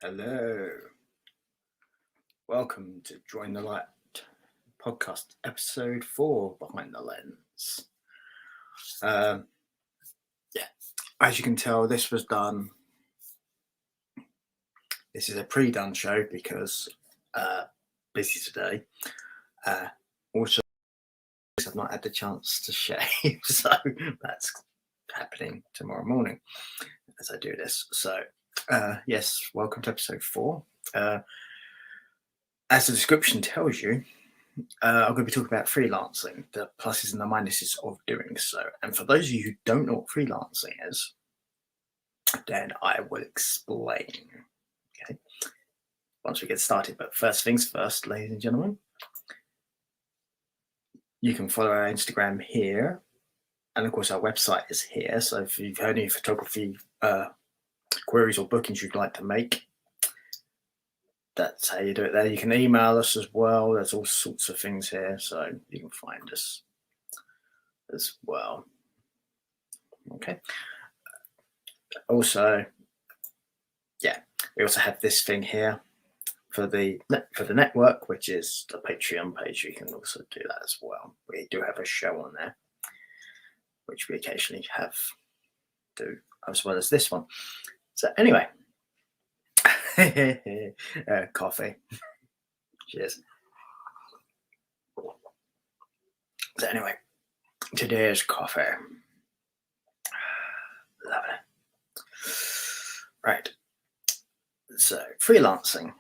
Hello. Welcome to Join the Light podcast, episode 4, Behind the Lens. As you can tell, this was done. This is a pre-done show because busy today. Also, I've not had the chance to shave, so that's happening tomorrow morning as I do this. So, yes, welcome to episode 4. As the description tells you, I'm going to be talking about freelancing, the pluses and the minuses of doing so. And for those of you who don't know what freelancing is, then I will explain. Okay, once we get started. But first things first, ladies and gentlemen, you can follow our Instagram here, and of course our website is here. So if you've had any photography queries or bookings you'd like to make, that's how you do it there. You can email us as well. There's all sorts of things here, so you can find us as well. Okay. Also, we also have this thing here for the network, which is the Patreon page. You can also do that as well. We do have a show on there, which we occasionally do, as well as this one. So anyway. Coffee. Cheers. So anyway, today's coffee. Lovely. Right. So freelancing.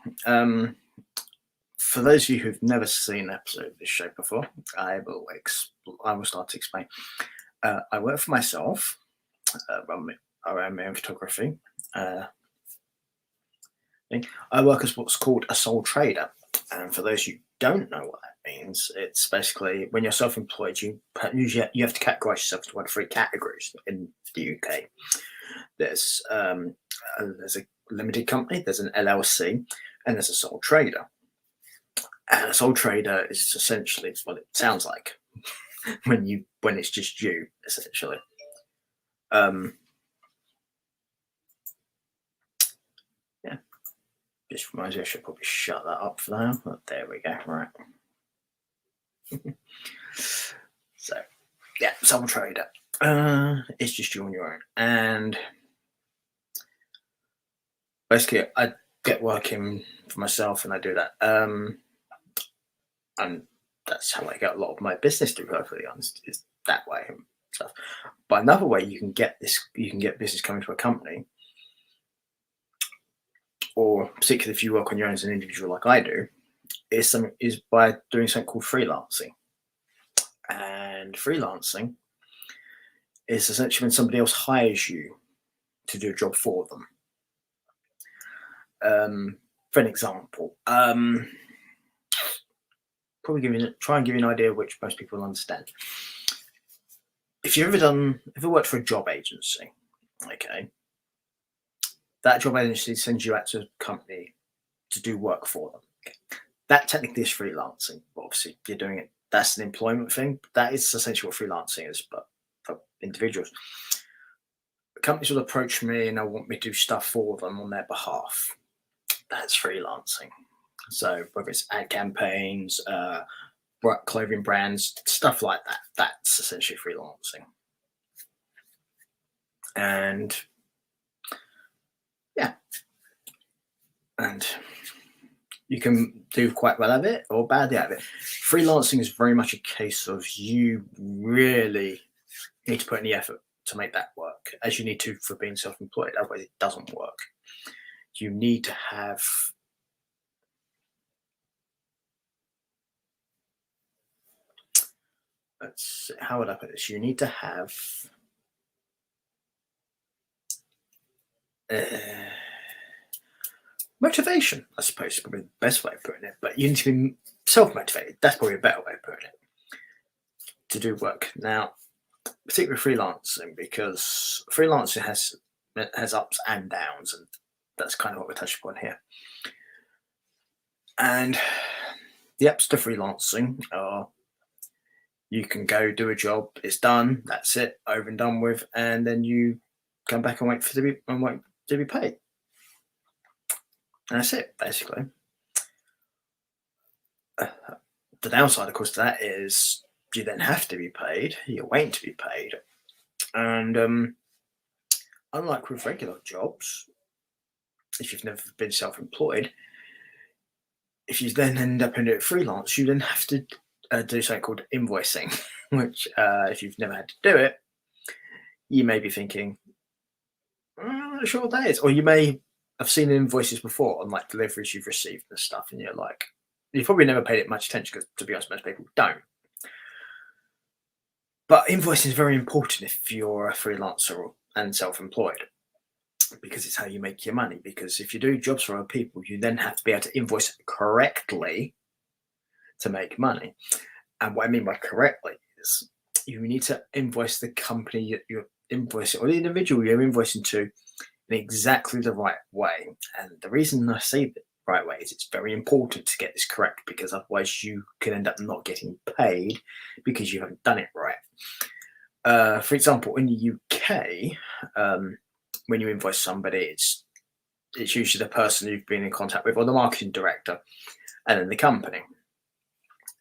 For those of you who've never seen an episode of this show before, I will start to explain. I work for myself. Run my own photography. I work as what's called a sole trader, and for those who don't know what that means, it's basically when you're self-employed, you have to categorize yourself into one of 3 categories in the UK. There's a limited company, there's an LLC, and there's a sole trader. And a sole trader is essentially what it sounds like when it's just you, essentially. Just reminds me I should probably shut that up for now. But there we go. Right. So, sole trader. It's just you on your own. And basically, I get working for myself and I do that. And that's how I get a lot of my business, to be perfectly honest, is that way and stuff. But another way you can get business coming to a company, or particularly if you work on your own as an individual like I do, is by doing something called freelancing. And freelancing is essentially when somebody else hires you to do a job for them. For an example, probably try and give you an idea which most people will understand. If you ever worked for a job agency, okay, that job agency sends you out to a company to do work for them. Okay. That technically is freelancing. Obviously, you're doing it. That's an employment thing. That is essentially what freelancing is, but for individuals. Companies will approach me and they'll want me to do stuff for them on their behalf. That's freelancing. So whether it's ad campaigns, clothing brands, stuff like that, that's essentially freelancing. And you can do quite well at it or badly at it. Freelancing is very much a case of you really need to put in the effort to make that work, as you need to for being self-employed. Otherwise, it doesn't work. You need to have how would I put this? You need to have motivation, I suppose, is probably the best way of putting it. But you need to be self-motivated. That's probably a better way of putting it, to do work. Now, particularly freelancing, because freelancing has ups and downs, and that's kind of what we're touching upon here. And the ups to freelancing are you can go do a job, it's done, that's it, over and done with, and then you come back and wait to be paid. And that's it, basically. Uh, the downside, of course, to that is you then have to be paid. You're waiting to be paid, and unlike with regular jobs, if you've never been self-employed, if you then end up in it freelance, you then have to do something called invoicing, which, if you've never had to do it, you may be thinking, I'm not sure what that is. Or you may have seen invoices before on like deliveries you've received and stuff, and you're like, you've probably never paid it much attention because, to be honest, most people don't. But invoicing is very important if you're a freelancer and self employed because it's how you make your money. Because if you do jobs for other people, you then have to be able to invoice correctly to make money. And what I mean by correctly is you need to invoice the company you're invoicing or the individual you're invoicing to in exactly the right way. And the reason I say the right way is it's very important to get this correct because otherwise you can end up not getting paid because you haven't done it right. For example, in the UK, when you invoice somebody, it's usually the person you've been in contact with or the marketing director and then the company.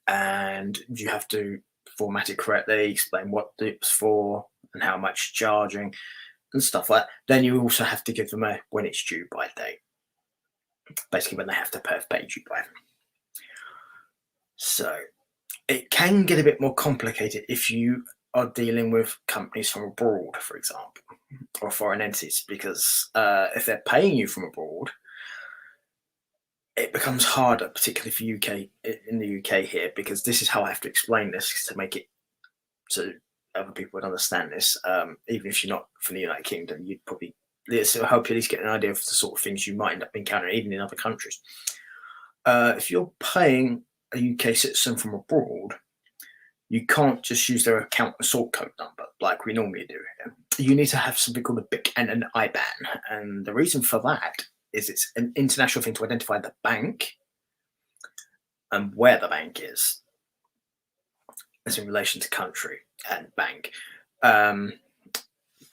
And you have to format it correctly, explain what it's for and how much you're charging and stuff like that. Then you also have to give them a when it's due by date, basically when they have to have paid you by. So it can get a bit more complicated if you are dealing with companies from abroad, for example, or foreign entities, because if they're paying you from abroad, it becomes harder, particularly for UK in the UK here, because this is how I have to explain this to make it so other people would understand this. Even if you're not from the United Kingdom, you'd probably help you at least get an idea of the sort of things you might end up encountering, even in other countries. If you're paying a UK citizen from abroad, you can't just use their account and sort code number like we normally do here. You need to have something called a BIC and an IBAN. And the reason for that is it's an international thing to identify the bank and where the bank is as in relation to country and bank. To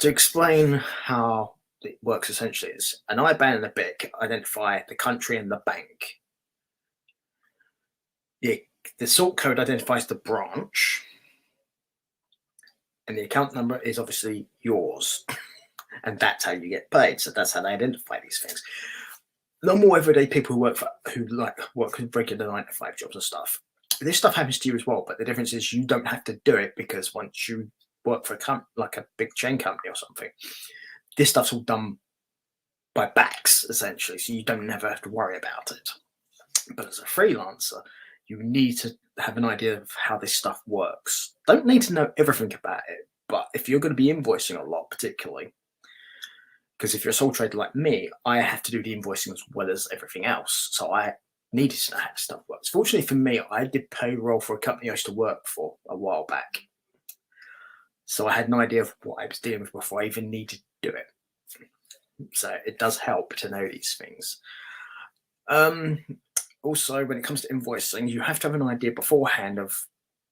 explain how it works essentially is an IBAN and a BIC identify the country and the bank. The sort code identifies the branch, and the account number is obviously yours, and that's how you get paid. So that's how they identify these things. Normal everyday people who work with regular 9 to 5 jobs and stuff. This stuff happens to you as well, but the difference is you don't have to do it because once you work for like a big chain company or something, this stuff's all done by backs essentially, so you don't never have to worry about it. But as a freelancer, you need to have an idea of how this stuff works. Don't need to know everything about it, but if you're going to be invoicing a lot, particularly, because if you're a sole trader like me, I have to do the invoicing as well as everything else. So I needed to know how stuff works. Fortunately for me, I did payroll for a company I used to work for a while back. So I had an idea of what I was dealing with before I even needed to do it. So it does help to know these things. Also, when it comes to invoicing, you have to have an idea beforehand of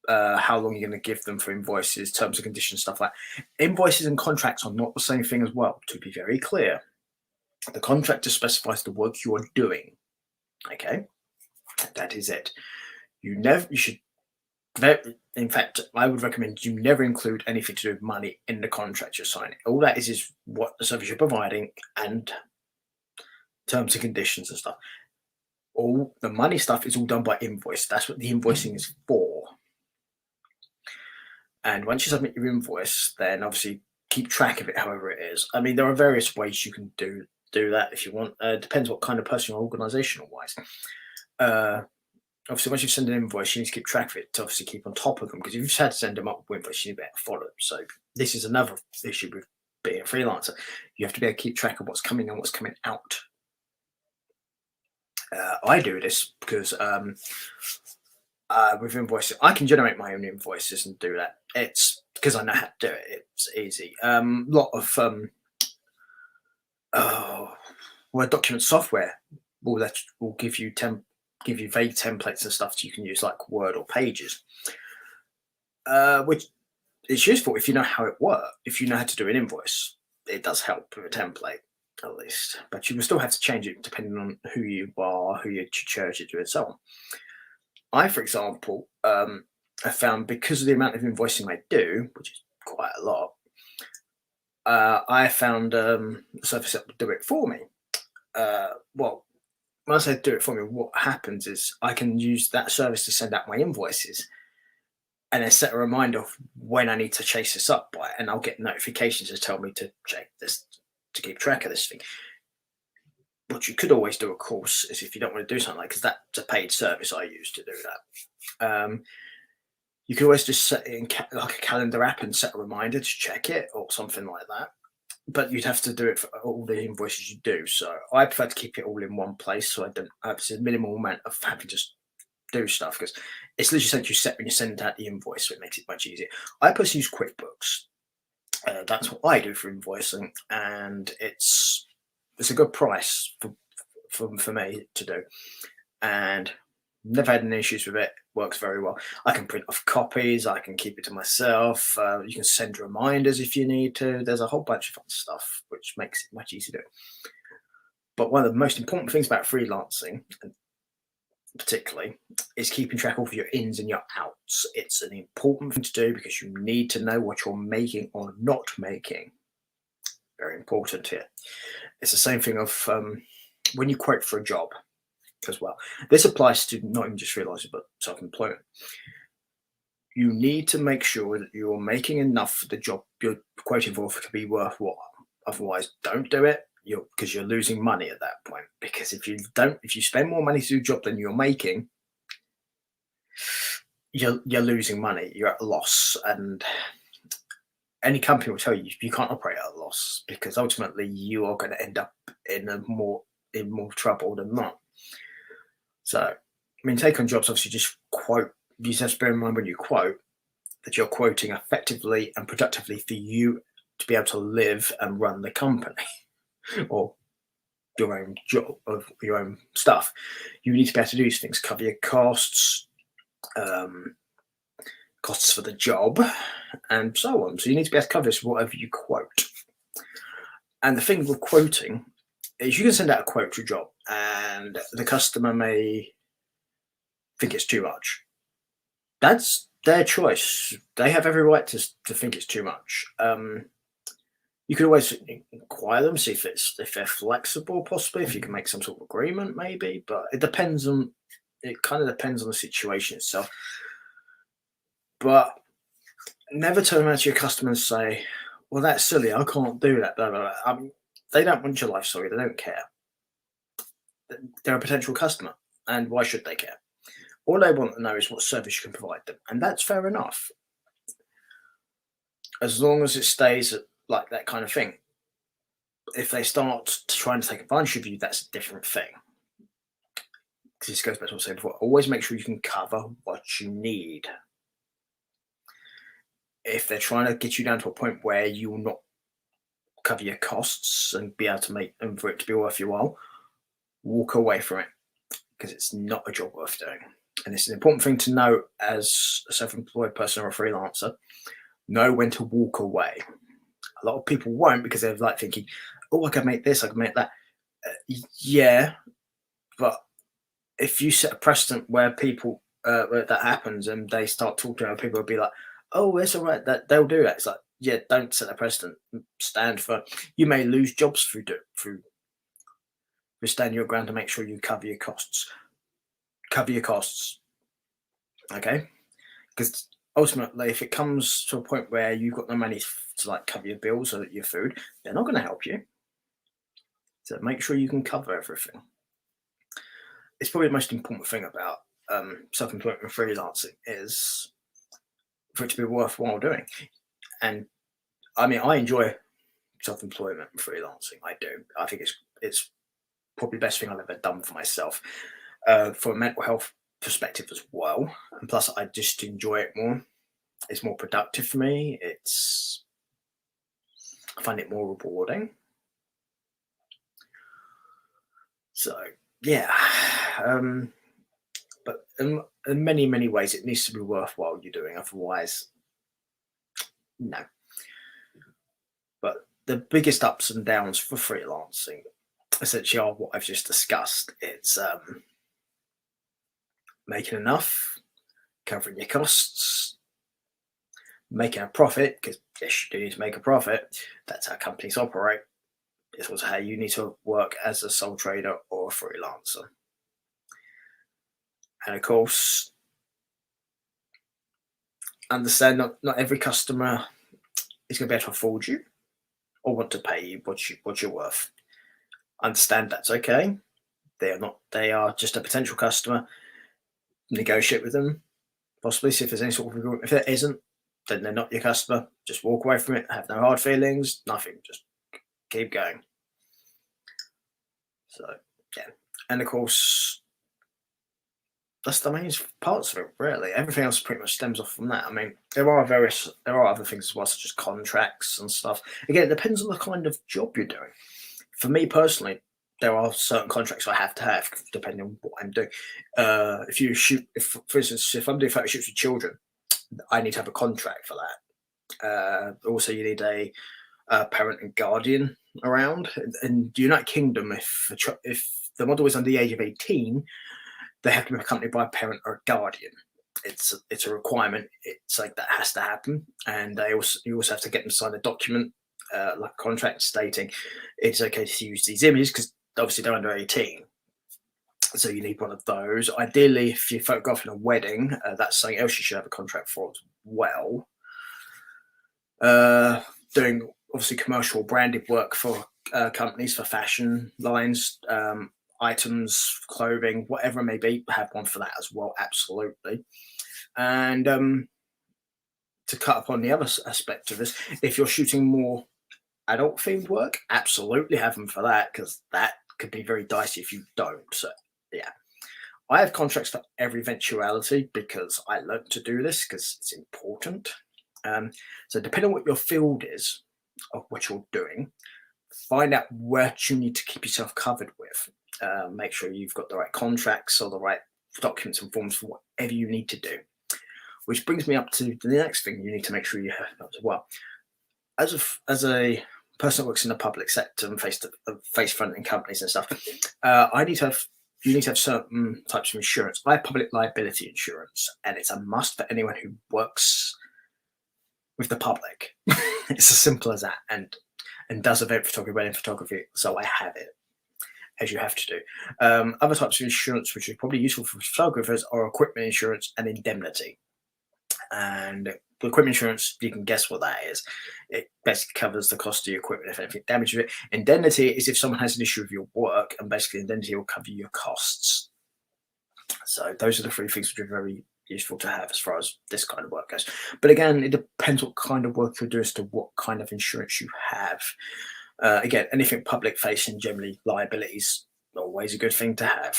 how long you're going to give them for invoices, terms and conditions, stuff like that. Invoices and contracts are not the same thing as well, to be very clear. The contract just specifies the work you are doing. Okay, that is it. You should, in fact, I would recommend you never include anything to do with money in the contract you're signing. All that is what the service you're providing and terms and conditions and stuff. All the money stuff is all done by invoice. That's what the invoicing is for. And once you submit your invoice, then obviously keep track of it however it is. I mean, there are various ways you can do that if you want. Depends what kind of person you're organizational wise. Obviously, once you send an invoice, you need to keep track of it to obviously keep on top of them, because if you've had to send them up with invoice, you need to be able to follow them. So this is another issue with being a freelancer. You have to be able to keep track of what's coming and what's coming out. I do this because with invoices, I can generate my own invoices and do that. It's because I know how to do it. It's easy. Lot of Word document software will give you vague templates and stuff so you can use like Word or Pages, which is useful if you know how it works. If you know how to do an invoice, it does help with a template. at least. But you will still have to change it depending on who you are, who your church is, and so on. I, for example, have found because of the amount of invoicing I do, which is quite a lot, I found a service that would do it for me. Well, when I say do it for me, what happens is I can use that service to send out my invoices and then set a reminder of when I need to chase this up by, and I'll get notifications to tell me to check this, to keep track of this thing. What you could always do, of course, is if you don't want to do something like, because that's a paid service I use to do that. You can always just set it in like a calendar app and set a reminder to check it or something like that. But you'd have to do it for all the invoices you do. So I prefer to keep it all in one place, so I don't have a minimal amount of having to do stuff, because it's literally something you set when you send out the invoice, so it makes it much easier. I personally use QuickBooks. That's what I do for invoicing, and it's a good price for me to do, and never had any issues with it. Works very well. I can print off copies. I can keep it to myself. You can send reminders if you need to. There's a whole bunch of fun stuff which makes it much easier to do. But one of the most important things about freelancing, particularly, is keeping track of your ins and your outs. It's an important thing to do because you need to know what you're making or not making. Very important here. It's the same thing of when you quote for a job as well. This applies to not even just freelancing, but self-employment. You need to make sure that you're making enough for the job you're quoting for to be worthwhile. Otherwise, don't do it, because you're losing money at that point. Because if you spend more money to do a job than you're making, you're losing money. You're at a loss, and any company will tell you you can't operate at a loss, because ultimately you are going to end up in more trouble than not. So, I mean, take on jobs, obviously, just quote. You just have to bear in mind when you quote that you're quoting effectively and productively for you to be able to live and run the company or your own job, of your own stuff. You need to be able to do these things, cover your costs, costs for the job, and so on. So you need to be able to cover this whatever you quote. And the thing with quoting is you can send out a quote for a job, and the customer may think it's too much. That's their choice. They have every right to think it's too much. You could always inquire them, see if they're flexible, possibly, if you can make some sort of agreement, maybe. But it kind of depends on the situation itself. But never turn around to your customer and say, "Well, that's silly. I can't do that." Blah, blah, blah. I mean, they don't want your life story. They don't care. They're a potential customer, and why should they care? All they want to know is what service you can provide them, and that's fair enough, as long as it stays like that kind of thing. If they start trying to take advantage of you, that's a different thing. Because this goes back to what I said before. Always make sure you can cover what you need. If they're trying to get you down to a point where you will not cover your costs and be able to make them for it to be worth your while, walk away from it, because it's not a job worth doing. And it's an important thing to know as a self-employed person or a freelancer. Know when to walk away. A lot of people won't, because they're like thinking, "Oh, I can make this, I can make that." Yeah, but if you set a precedent where people where that happens and they start talking to other people, will be like, "Oh, it's all right, that they'll do that." It's like, yeah, don't set a precedent. Stand for. You may lose jobs through stand your ground to make sure you cover your costs. Cover your costs, okay? Because ultimately, if it comes to a point where you've got no money to like cover your bills or your food, they're not going to help you. So make sure you can cover everything. It's probably the most important thing about self-employment and freelancing is for it to be worthwhile doing. And I mean, I enjoy self-employment and freelancing. I do. I think it's probably the best thing I've ever done for myself, for a mental health perspective as well. And plus, I just enjoy it more. It's more productive for me. I find it more rewarding. So yeah, but in many ways, it needs to be worthwhile you're doing. Otherwise, no. But the biggest ups and downs for freelancing essentially are what I've just discussed. It's making enough, covering your costs, making a profit, because yes, you do need to make a profit. That's how companies operate. It's also how you need to work as a sole trader or a freelancer. And of course, understand not every customer is going to be able to afford you or want to pay you what you're worth. Understand that's okay. They are just a potential customer. Negotiate with them, possibly see if there's any sort of agreement. If there isn't, then they're not your customer. Just walk away from it. Have no hard feelings, nothing. Just keep going. So yeah. And of course, that's the main parts of it, really. Everything else pretty much stems off from that. I mean, there are other things as well, such as contracts and stuff. Again, it depends on the kind of job you're doing. For me personally, there are certain contracts I have to have depending on what I'm doing. For instance, if I'm doing photo shoots with children, I need to have a contract for that. Also, you need a parent and guardian around. In the United Kingdom, if the model is under the age of 18, they have to be accompanied by a parent or a guardian. It's a requirement. It's like that has to happen, and you also have to get them to sign a document, like a contract stating it's okay to use these images because obviously they're under 18. So you need one of those. Ideally, if you're photographing a wedding, that's something else you should have a contract for as well. Doing obviously commercial branded work for companies, for fashion lines, items, clothing, whatever it may be, have one for that as well, absolutely. And to cut upon the other aspect of this, if you're shooting more adult themed work, absolutely have them for that, because that could be very dicey if you don't. So yeah, I have contracts for every eventuality because I learned to do this because it's important. So depending on what your field is of what you're doing, find out what you need to keep yourself covered with. Make sure you've got the right contracts or the right documents and forms for whatever you need to do. Which brings me up to the next thing you need to make sure you have as well. As a person that works in the public sector and face fronting companies and stuff, you need to have certain types of insurance. I have public liability insurance, and it's a must for anyone who works with the public. It's as simple as that, and does event photography, wedding photography. So I have it, as you have to do. Other types of insurance, which is probably useful for photographers, are equipment insurance and indemnity. And the equipment insurance, you can guess what that is. It basically covers the cost of your equipment if anything damages it. Indemnity is if someone has an issue with your work, and basically indemnity will cover your costs. So those are the three things which are very useful to have as far as this kind of work goes. But again, it depends what kind of work you're doing as to what kind of insurance you have. Again, anything public facing, generally liabilities, always a good thing to have.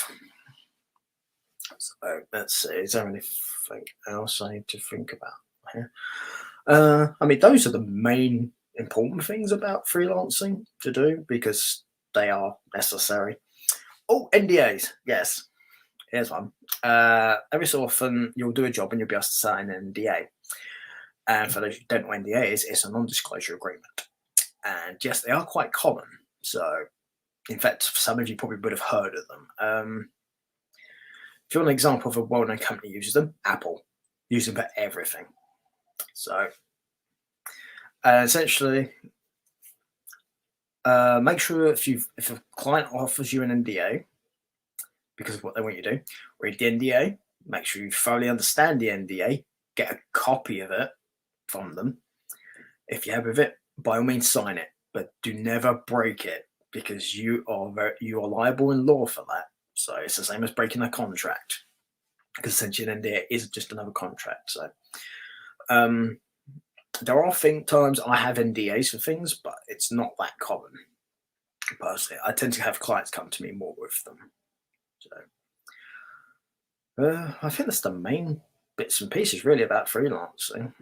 So let's see, is there anything else I need to think about here? I mean, those are the main important things about freelancing to do because they are necessary. Oh, NDAs, yes. Here's one. Every so often, you'll do a job and you'll be asked to sign an NDA. And for those who don't know what NDA is, it's a non-disclosure agreement. And yes, they are quite common. So, in fact, some of you probably would have heard of them. If you want an example of a well-known company uses them, Apple. Use them for everything. So, essentially, make sure if a client offers you an NDA, because of what they want you to do, read the NDA, make sure you thoroughly understand the NDA, get a copy of it from them. If you have with it, by all means sign it, but do never break it because you are liable in law for that. So it's the same as breaking a contract, because essentially an NDA is just another contract. So there are times I have NDAs for things, but it's not that common. Personally, I tend to have clients come to me more with them. So I think that's the main bits and pieces really about freelancing.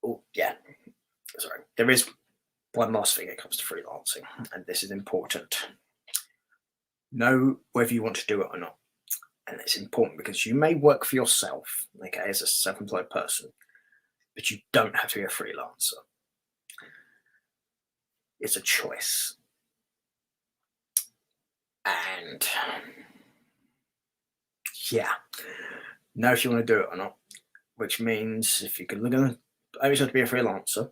Oh yeah, sorry. There is one last thing when it comes to freelancing, and this is important. Know whether you want to do it or not. And it's important because you may work for yourself, okay, as a self-employed person, but you don't have to be a freelancer. It's a choice. And yeah, know if you want to do it or not, which means if you can look at always have to be a freelancer.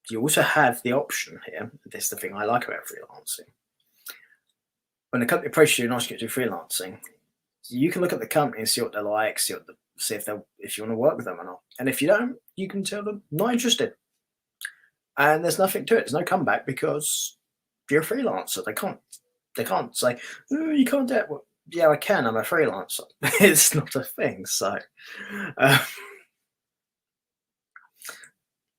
You also have the option here. This is the thing I like about freelancing. When a company approaches you and asks you to do freelancing, you can look at the company and see what they're like, see if you want to work with them or not. And if you don't, you can tell them not interested. And there's nothing to it. There's no comeback because you're a freelancer. They can't say, oh, you can't do it. Well, yeah, I can. I'm a freelancer. It's not a thing. So uh,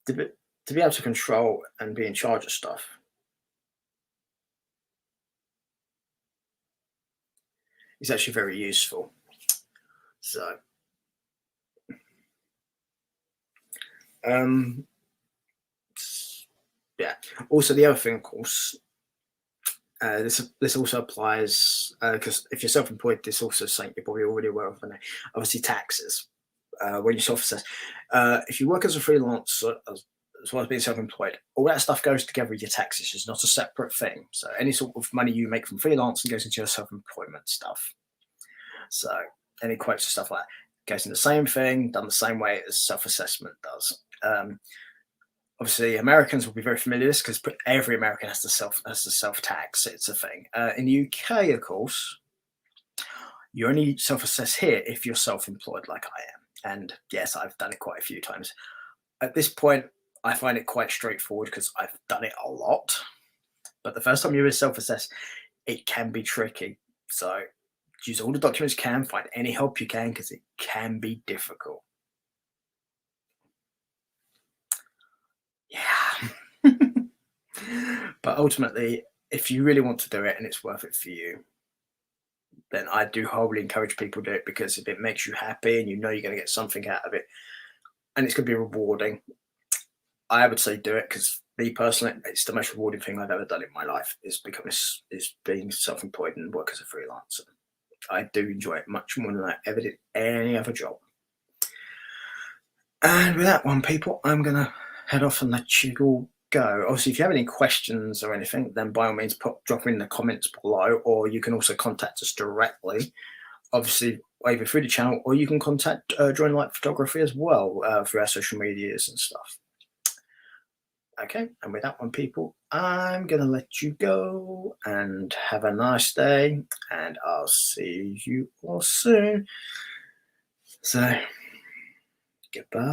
to be able to control and be in charge of stuff is actually very useful. So um, yeah. Also, the other thing, of course, this also applies because if you're self-employed, this also is something you're probably already aware of. Obviously, taxes. When you self-assess, if you work as a freelancer as well as being self-employed, all that stuff goes together with your taxes. It's not a separate thing. So any sort of money you make from freelancing goes into your self-employment stuff. So any quotes and stuff like that goes in the same thing, done the same way as self-assessment does. Obviously, Americans will be very familiar with this because every American has to self-tax. It's a thing. In the UK, of course, you only self-assess here if you're self-employed, like I am. And yes, I've done it quite a few times. At this point, I find it quite straightforward because I've done it a lot. But the first time you self-assess, it can be tricky. So use all the documents you can, find any help you can because it can be difficult. Yeah. But ultimately, if you really want to do it and it's worth it for you, then I do wholly encourage people to do it because if it makes you happy and you know you're going to get something out of it and it's going to be rewarding, I would say do it because me personally, it's the most rewarding thing I've ever done in my life is being self-employed and work as a freelancer. I do enjoy it much more than I ever did any other job. And with that one, people, I'm going to head off and let you all go. Obviously, if you have any questions or anything, then by all means, drop them in the comments below, or you can also contact us directly. Obviously, either through the channel, or you can contact Drone Light Photography as well through our social medias and stuff. Okay, and with that one, people, I'm going to let you go and have a nice day, and I'll see you all soon. So, goodbye.